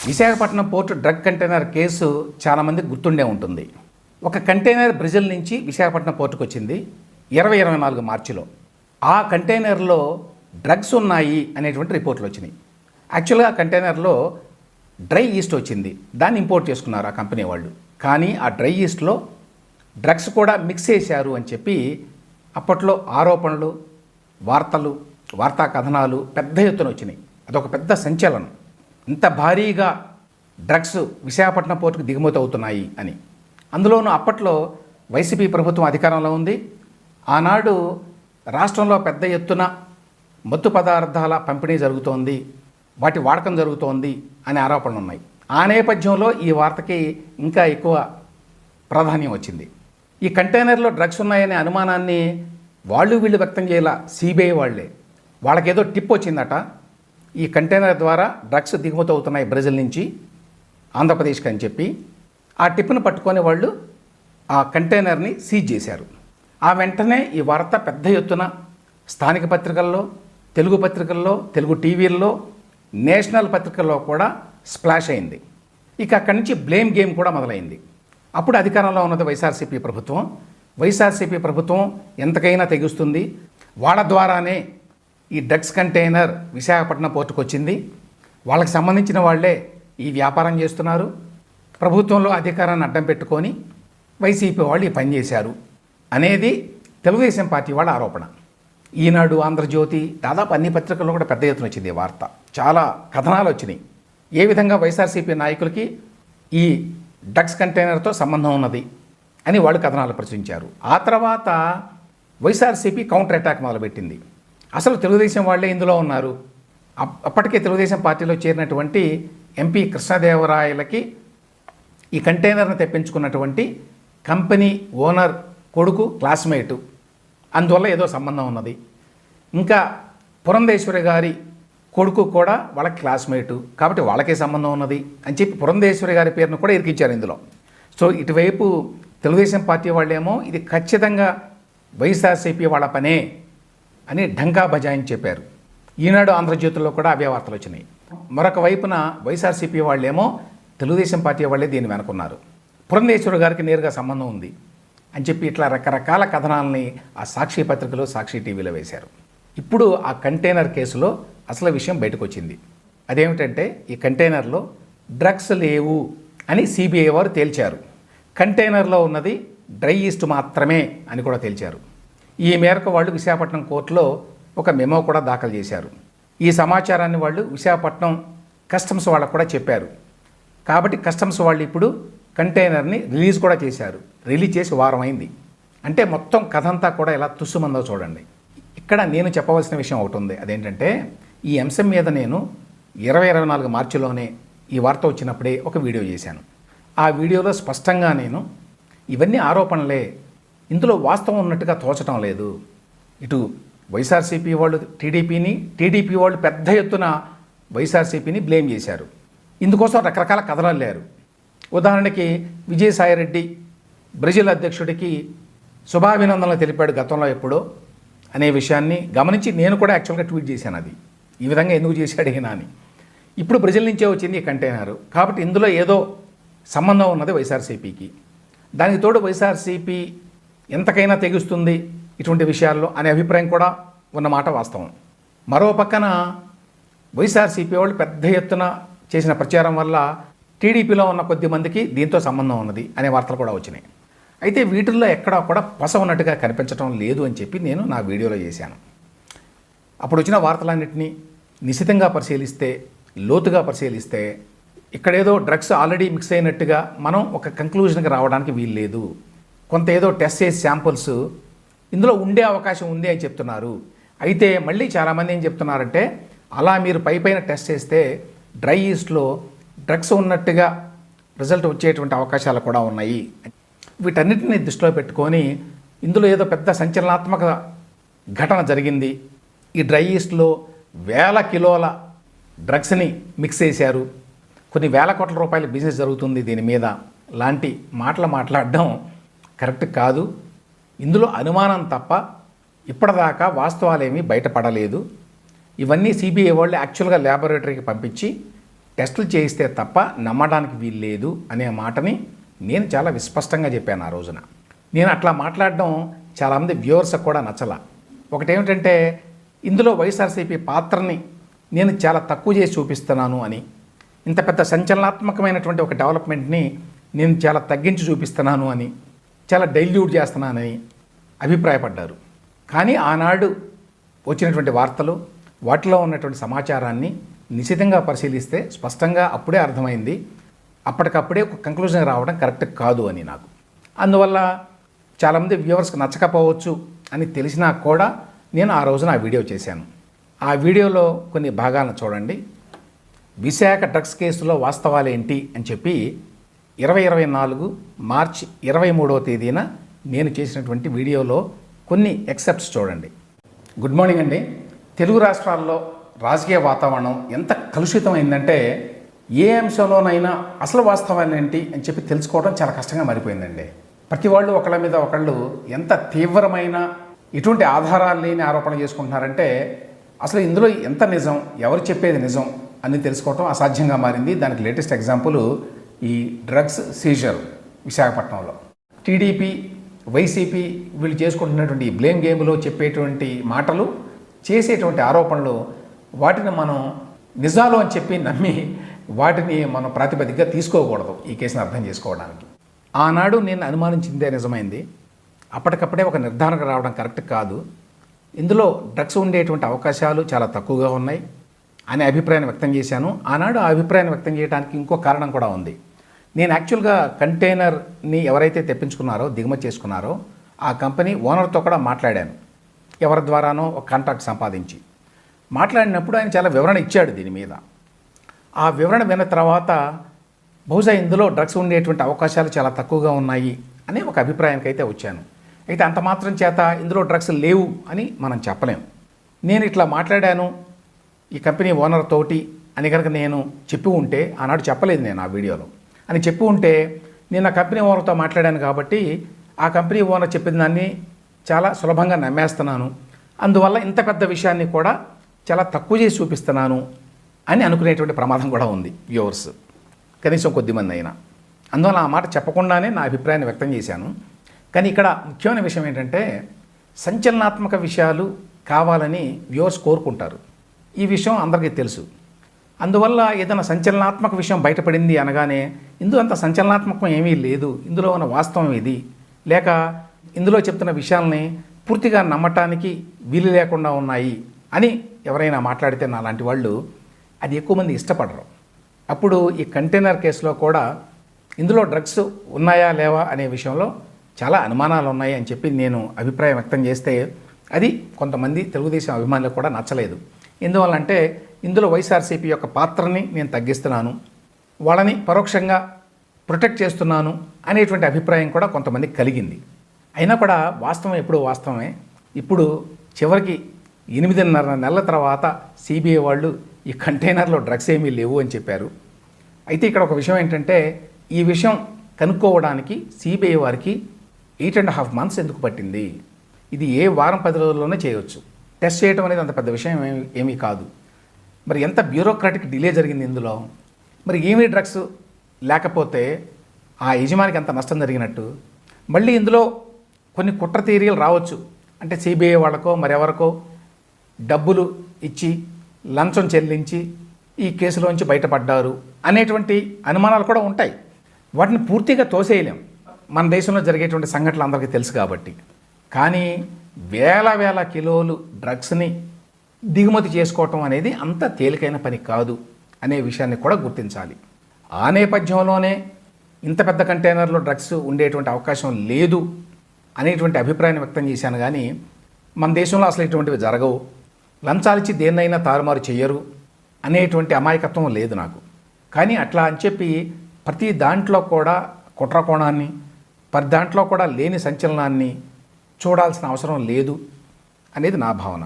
Visakhapatnam port drug container case చాలామంది గుర్తుండే ఉంటుంది. ఒక కంటైనర్ బ్రెజిల్ నుంచి విశాఖపట్నం పోర్టుకు వచ్చింది 2024 మార్చిలో. ఆ కంటైనర్లో డ్రగ్స్ ఉన్నాయి అనేటువంటి రిపోర్ట్లు వచ్చినాయి. యాక్చువల్గా ఆ కంటైనర్లో డ్రై ఈస్ట్ వచ్చింది, దాన్ని ఇంపోర్ట్ చేసుకున్నారు ఆ కంపెనీ వాళ్ళు. కానీ ఆ డ్రై ఈస్ట్లో డ్రగ్స్ కూడా మిక్స్ చేశారు అని చెప్పి అప్పట్లో ఆరోపణలు, వార్తా కథనాలు పెద్ద ఎత్తున వచ్చినాయి. అదొక పెద్ద సంచలనం. ఇంత భారీగా డ్రగ్స్ విశాఖపట్నం పోర్టుకు దిగుమతి అవుతున్నాయి అని. అందులోనూ అప్పట్లో వైసీపీ ప్రభుత్వం అధికారంలో ఉంది. ఆనాడు రాష్ట్రంలో పెద్ద ఎత్తున మత్తు పదార్థాల పంపిణీ జరుగుతోంది, వాటి వాడకం జరుగుతోంది అనే ఆరోపణలు ఉన్నాయి. ఆ నేపథ్యంలో ఈ వార్తకి ఇంకా ఎక్కువ ప్రాధాన్యం వచ్చింది. ఈ కంటైనర్లో డ్రగ్స్ ఉన్నాయనే అనుమానాన్ని వీళ్ళు వ్యక్తం చేయాల, సిబిఐ వాళ్ళే. వాళ్ళకేదో టిప్ వచ్చిందట, ఈ కంటైనర్ ద్వారా డ్రగ్స్ దిగుమతి అవుతున్నాయి బ్రెజిల్ నుంచి ఆంధ్రప్రదేశ్కి అని చెప్పి. ఆ టిప్ను పట్టుకొని వాళ్ళు ఆ కంటైనర్ని సీజ్ చేశారు. ఆ వెంటనే ఈ వార్త పెద్ద ఎత్తున స్థానిక పత్రికల్లో, తెలుగు పత్రికల్లో, తెలుగు టీవీల్లో, నేషనల్ పత్రికల్లో కూడా స్ప్లాష్ అయింది. ఇక అక్కడి నుంచి బ్లేమ్ గేమ్ కూడా మొదలైంది. అప్పుడు అధికారంలో ఉన్నది వైఎస్ఆర్సీపీ ప్రభుత్వం. వైఎస్ఆర్సీపీ ప్రభుత్వం ఎంతకైనా తెగుస్తుంది, వాళ్ళ ద్వారానే ఈ డ్రగ్స్ కంటైనర్ విశాఖపట్నం పోర్టుకు వచ్చింది, వాళ్ళకి సంబంధించిన వాళ్ళే ఈ వ్యాపారం చేస్తున్నారు, ప్రభుత్వంలో అధికారాన్ని అడ్డం పెట్టుకొని వైసీపీ వాళ్ళు ఈ పని చేశారు అనేది తెలుగుదేశం పార్టీ వాళ్ళ ఆరోపణ. ఈనాడు, ఆంధ్రజ్యోతి, దాదాపు అన్ని పత్రికల్లో కూడా పెద్ద ఎత్తున వచ్చింది ఈ వార్త. చాలా కథనాలు వచ్చినాయి. ఏ విధంగా వైఎస్ఆర్సీపీ నాయకులకి ఈ డ్రగ్స్ కంటైనర్తో సంబంధం ఉన్నది అని వాళ్ళు కథనాలు ప్రచురించారు. ఆ తర్వాత వైఎస్ఆర్సీపీ కౌంటర్ అటాక్ మొదలుపెట్టింది. అసలు తెలుగుదేశం వాళ్ళే ఇందులో ఉన్నారు. అప్పటికే తెలుగుదేశం పార్టీలో చేరినటువంటి ఎంపీ కృష్ణదేవరాయలకి ఈ కంటైనర్ను తెప్పించుకున్నటువంటి కంపెనీ ఓనర్ కొడుకు క్లాస్మేటు, అందువల్ల ఏదో సంబంధం ఉన్నది. ఇంకా పురంధేశ్వరి గారి కొడుకు కూడా వాళ్ళకి క్లాస్మేటు, కాబట్టి వాళ్ళకే సంబంధం ఉన్నది అని చెప్పి పురంధేశ్వరి గారి పేరును కూడా ఇరికించారు ఇందులో. సో ఇటువైపు తెలుగుదేశం పార్టీ వాళ్ళేమో ఇది ఖచ్చితంగా వైఎస్ఆర్సీపీ వాళ్ళ పనే అని ఢంకా బజాయిని చెప్పారు. ఈనాడు, ఆంధ్రజ్యోతిలో కూడా అవే వార్తలు వచ్చినాయి. మరొక వైపున వైఎస్ఆర్సీపీ వాళ్ళేమో తెలుగుదేశం పార్టీ వాళ్ళే దీన్ని వెనుకున్నారు, పురంధేశ్వరి గారికి నేరుగా సంబంధం ఉంది అని చెప్పి ఇట్లా రకరకాల కథనాలని ఆ సాక్షి పత్రికలో, సాక్షి టీవీలో వేశారు. ఇప్పుడు ఆ కంటైనర్ కేసులో అసలు విషయం బయటకు వచ్చింది. అదేమిటంటే ఈ కంటైనర్లో డ్రగ్స్ లేవు అని సిబిఐ వారు తేల్చారు. కంటైనర్లో ఉన్నది డ్రై ఈస్ట్ మాత్రమే అని కూడా తేల్చారు. ఈ మేరకు వాళ్ళు విశాఖపట్నం కోర్టులో ఒక మెమో కూడా దాఖలు చేశారు. ఈ సమాచారాన్ని వాళ్ళు విశాఖపట్నం కస్టమ్స్ వాళ్ళకు కూడా చెప్పారు. కాబట్టి కస్టమ్స్ వాళ్ళు ఇప్పుడు కంటైనర్ని రిలీజ్ కూడా చేశారు. రిలీజ్ చేసి వారం అయింది. అంటే మొత్తం కథ అంతా కూడా ఎలా తుస్సుమందో చూడండి. ఇక్కడ నేను చెప్పవలసిన విషయం ఒకటి ఉంది. అదేంటంటే ఈ అంశం మీద నేను 2024 మార్చిలోనే ఈ వార్త వచ్చినప్పుడే ఒక వీడియో చేశాను. ఆ వీడియోలో స్పష్టంగా నేను ఇవన్నీ ఆరోపణలే, ఇందులో వాస్తవం ఉన్నట్టుగా తోచటం లేదు. ఇటు వైఎస్ఆర్సీపీ వాళ్ళు టీడీపీ వాళ్ళు పెద్ద ఎత్తున వైఎస్ఆర్సీపీని బ్లేమ్ చేశారు. ఇందుకోసం రకరకాల కథలు అల్లారు. ఉదాహరణకి విజయసాయిరెడ్డి బ్రెజిల్ అధ్యక్షుడికి శుభాభినందనలు తెలిపాడు గతంలో ఎప్పుడో అనే విషయాన్ని గమనించి నేను కూడా యాక్చువల్గా ట్వీట్ చేశాను. అది ఈ విధంగా ఎందుకు చేశాడు ఈయన అని. ఇప్పుడు బ్రెజిల్ నుంచే వచ్చింది ఈ కంటైనరు, కాబట్టి ఇందులో ఏదో సంబంధం ఉన్నది వైఎస్ఆర్సీపీకి. దానికి తోడు వైఎస్ఆర్సీపీ ఎంతకైనా తెగుస్తుంది ఇటువంటి విషయాల్లో అనే అభిప్రాయం కూడా ఉన్నమాట వాస్తవం. మరో పక్కన వైఎస్ఆర్సీపీ వాళ్ళు పెద్ద ఎత్తున చేసిన ప్రచారం వల్ల టీడీపీలో ఉన్న కొద్ది మందికి దీంతో సంబంధం ఉన్నది అనే వార్తలు కూడా వచ్చినాయి. అయితే వీటిల్లో ఎక్కడా కూడా పస ఉన్నట్టుగా కనిపించడం లేదు అని చెప్పి నేను నా వీడియోలో చేశాను. అప్పుడు వచ్చిన వార్తలన్నింటినీ నిశితంగా పరిశీలిస్తే, లోతుగా పరిశీలిస్తే ఇక్కడేదో డ్రగ్స్ ఆల్రెడీ మిక్స్ అయినట్టుగా మనం ఒక కంక్లూజన్కి రావడానికి వీల్లేదు. కొంత ఏదో టెస్ట్ చేసి శాంపుల్స్ ఇందులో ఉండే అవకాశం ఉంది అని చెప్తున్నారు. అయితే మళ్ళీ చాలామంది ఏం చెప్తున్నారంటే అలా మీరు పైన టెస్ట్ చేస్తే డ్రై ఈస్ట్లో డ్రగ్స్ ఉన్నట్టుగా రిజల్ట్ వచ్చేటువంటి అవకాశాలు కూడా ఉన్నాయి. వీటన్నిటిని దృష్టిలో పెట్టుకొని ఇందులో ఏదో పెద్ద సంచలనాత్మక ఘటన జరిగింది, ఈ డ్రై ఈస్ట్లో 1000 కిలోల డ్రగ్స్ని మిక్స్ చేశారు, కొన్ని వేల కోట్ల రూపాయల బిజినెస్ జరుగుతుంది దీని మీద లాంటి మాట్లాడడం కరెక్ట్ కాదు. ఇందులో అనుమానం తప్ప ఇప్పటిదాకా వాస్తవాలేమీ బయటపడలేదు. ఇవన్నీ సిబిఐ వాళ్ళు యాక్చువల్గా ల్యాబొరేటరీకి పంపించి టెస్టులు చేయిస్తే తప్ప నమ్మడానికి వీలు లేదు అనే మాటని నేను చాలా విస్పష్టంగా చెప్పాను ఆ రోజున. నేను అట్లా మాట్లాడడం చాలామంది వ్యూవర్స్కి కూడా నచ్చల. ఒకటేమిటంటే ఇందులో వైఎస్ఆర్సీపీ పాత్రని నేను చాలా తక్కువ చేసి చూపిస్తున్నాను అని, ఇంత పెద్ద సంచలనాత్మకమైనటువంటి ఒక డెవలప్మెంట్ని నేను చాలా తగ్గించి చూపిస్తున్నాను అని, చాలా డైల్యూట్ చేస్తున్నానని అభిప్రాయపడ్డారు. కానీ ఆనాడు వచ్చినటువంటి వార్తలు, వాటిలో ఉన్నటువంటి సమాచారాన్ని నిశితంగా పరిశీలిస్తే స్పష్టంగా అప్పుడే అర్థమైంది, అప్పటికప్పుడే ఒక కంక్లూజన్ రావడం కరెక్ట్ కాదు అని నాకు. అందువల్ల చాలామంది వ్యూవర్స్కి నచ్చకపోవచ్చు అని తెలిసినా కూడా నేను ఆ రోజున ఆ వీడియో చేశాను. ఆ వీడియోలో కొన్ని భాగాలను చూడండి. విశాఖ డ్రగ్స్ కేసులో వాస్తవాలేంటి అని చెప్పి 2024 మార్చి 23వ తేదీన నేను చేసినటువంటి వీడియోలో కొన్ని ఎక్సెప్ట్స్ చూడండి. గుడ్ మార్నింగ్ అండి. తెలుగు రాష్ట్రాల్లో రాజకీయ వాతావరణం ఎంత కలుషితమైందంటే ఏ అంశంలోనైనా అసలు వాస్తవాలు ఏంటి అని చెప్పి తెలుసుకోవడం చాలా కష్టంగా మారిపోయిందండి. ప్రతి వాళ్ళు ఒకళ్ళ మీద ఒకళ్ళు ఎంత తీవ్రమైన ఎటువంటి ఆధారాలు లేని ఆరోపణలు చేసుకుంటున్నారంటే అసలు ఇందులో ఎంత నిజం, ఎవరు చెప్పేది నిజం అని తెలుసుకోవటం అసాధ్యంగా మారింది. దానికి లేటెస్ట్ ఎగ్జాంపుల్ ఈ డ్రగ్స్ సీజర్ విశాఖపట్నంలో. టీడీపీ, వైసీపీ వీళ్ళు చేసుకుంటున్నటువంటి ఈ బ్లేమ్ గేమ్లో చెప్పేటువంటి మాటలు, చేసేటువంటి ఆరోపణలు, వాటిని మనం నిజాలు అని చెప్పి నమ్మి వాటిని మనం ప్రాతిపదికగా తీసుకోకూడదు ఈ కేసును అర్థం చేసుకోవడానికి. ఆనాడు నేను అనుమానించిందే నిజమైంది. అప్పటికప్పుడే ఒక నిర్ధారణకు రావడం కరెక్ట్ కాదు. ఇందులో డ్రగ్స్ ఉండేటువంటి అవకాశాలు చాలా తక్కువగా ఉన్నాయి అనే అభిప్రాయాన్ని వ్యక్తం చేశాను. ఆనాడు ఆ అభిప్రాయాన్ని వ్యక్తం చేయడానికి ఇంకో కారణం కూడా ఉంది. నేను యాక్చువల్గా కంటైనర్ని ఎవరైతే తెప్పించుకున్నారో, దిగుమతి చేసుకున్నారో ఆ కంపెనీ ఓనర్తో కూడా మాట్లాడాను. ఎవరి ద్వారానో ఒక కాంట్రాక్ట్ సంపాదించి మాట్లాడినప్పుడు ఆయన చాలా వివరణ ఇచ్చాడు దీని మీద. ఆ వివరణ విన్న తర్వాత బహుశా ఇందులో డ్రగ్స్ ఉండేటువంటి అవకాశాలు చాలా తక్కువగా ఉన్నాయి అనే ఒక అభిప్రాయానికి అయితే వచ్చాను. అయితే అంత మాత్రం చేత ఇందులో డ్రగ్స్ లేవు అని మనం చెప్పలేం. నేను ఇట్లా మాట్లాడాను ఈ కంపెనీ ఓనర్ తోటి అని కనుక నేను చెప్పి ఉంటే, ఆనాడు చెప్పలేదు నేను ఆ వీడియోలో, అని చెప్పి ఉంటే నేను ఆ కంపెనీ ఓనర్తో మాట్లాడాను కాబట్టి ఆ కంపెనీ ఓనర్ చెప్పిన దాన్ని చాలా సులభంగా నమ్మేస్తున్నాను, అందువల్ల ఇంత పెద్ద విషయాన్ని కూడా చాలా తక్కువ చేసి చూపిస్తున్నాను అని అనుకునేటువంటి ప్రమాదం కూడా ఉంది వ్యూవర్స్, కనీసం కొద్దిమంది అయినా. అందువల్ల ఆ మాట చెప్పకుండానే నా అభిప్రాయాన్ని వ్యక్తం చేశాను. కానీ ఇక్కడ ముఖ్యమైన విషయం ఏంటంటే సంచలనాత్మక విషయాలు కావాలని వ్యూవర్స్ కోరుకుంటారు. ఈ విషయం అందరికీ తెలుసు. అందువల్ల ఏదైనా సంచలనాత్మక విషయం బయటపడింది అనగానే ఇందులో అంత సంచలనాత్మకం ఏమీ లేదు, ఇందులో ఉన్న వాస్తవం ఇది, లేక ఇందులో చెప్తున్న విషయాల్ని పూర్తిగా నమ్మటానికి వీలు లేకుండా ఉన్నాయి అని ఎవరైనా మాట్లాడితే నా లాంటి వాళ్ళు అది ఎక్కువ మంది ఇష్టపడరు. అప్పుడు ఈ కంటైనర్ కేసులో కూడా ఇందులో డ్రగ్స్ ఉన్నాయా లేవా అనే విషయంలో చాలా అనుమానాలు ఉన్నాయి అని చెప్పి నేను అభిప్రాయం వ్యక్తం చేస్తే అది కొంతమంది తెలుగుదేశం అభిమానులకు కూడా నచ్చలేదు. ఎందువల్లంటే ఇందులో వైఎస్ఆర్సీపీ యొక్క పాత్రని నేను తగ్గిస్తున్నాను, వాళ్ళని పరోక్షంగా ప్రొటెక్ట్ చేస్తున్నాను అనేటువంటి అభిప్రాయం కూడా కొంతమందికి కలిగింది. అయినా కూడా వాస్తవం ఎప్పుడూ వాస్తవమే. ఇప్పుడు చివరికి 8.5 నెలల తర్వాత సిబిఐ వాళ్ళు ఈ కంటైనర్లో డ్రగ్స్ ఏమీ లేవు అని చెప్పారు. అయితే ఇక్కడ ఒక విషయం ఏంటంటే ఈ విషయం కనుక్కోవడానికి సిబిఐ వారికి 8.5 months ఎందుకు పట్టింది? ఇది ఏ వారం 10 రోజుల్లోనే చేయవచ్చు. టెస్ట్ చేయడం అనేది అంత పెద్ద విషయం ఏమీ కాదు. మరి ఎంత బ్యూరోక్రాటిక్ డిలే జరిగింది ఇందులో. మరి ఏమీ డ్రగ్స్ లేకపోతే ఆ యజమానికి ఎంత నష్టం జరిగినట్టు. మళ్ళీ ఇందులో కొన్ని కుట్ర థియరీలు రావచ్చు. అంటే సిబిఐ వాళ్ళకో మరెవరికో డబ్బులు ఇచ్చి లంచం చెల్లించి ఈ కేసులోంచి బయటపడ్డారు అనేటువంటి అనుమానాలు కూడా ఉంటాయి. వాటిని పూర్తిగా తోసేయలేం, మన దేశంలో జరిగేటువంటి సంఘటనలు అందరికీ తెలుసు కాబట్టి. కానీ వేల కిలోలు డ్రగ్స్ని దిగుమతి చేసుకోవటం అనేది అంత తేలికైన పని కాదు అనే విషయాన్ని కూడా గుర్తించాలి. ఆ నేపథ్యంలోనే ఇంత పెద్ద కంటైనర్లో డ్రగ్స్ ఉండేటువంటి అవకాశం లేదు అనేటువంటి అభిప్రాయాన్ని వ్యక్తం చేశాను. కానీ మన దేశంలో అసలు ఇటువంటివి జరగవు, లంచాలిచ్చి దేన్నైనా తారుమారు చెయ్యరు అనేటువంటి అమాయకత్వం లేదు నాకు. కానీ అట్లా అని చెప్పి ప్రతి దాంట్లో కూడా కుట్రకోణాన్ని, ప్రతి దాంట్లో కూడా లేని సంచలనాన్ని చూడాల్సిన అవసరం లేదు అనేది నా భావన.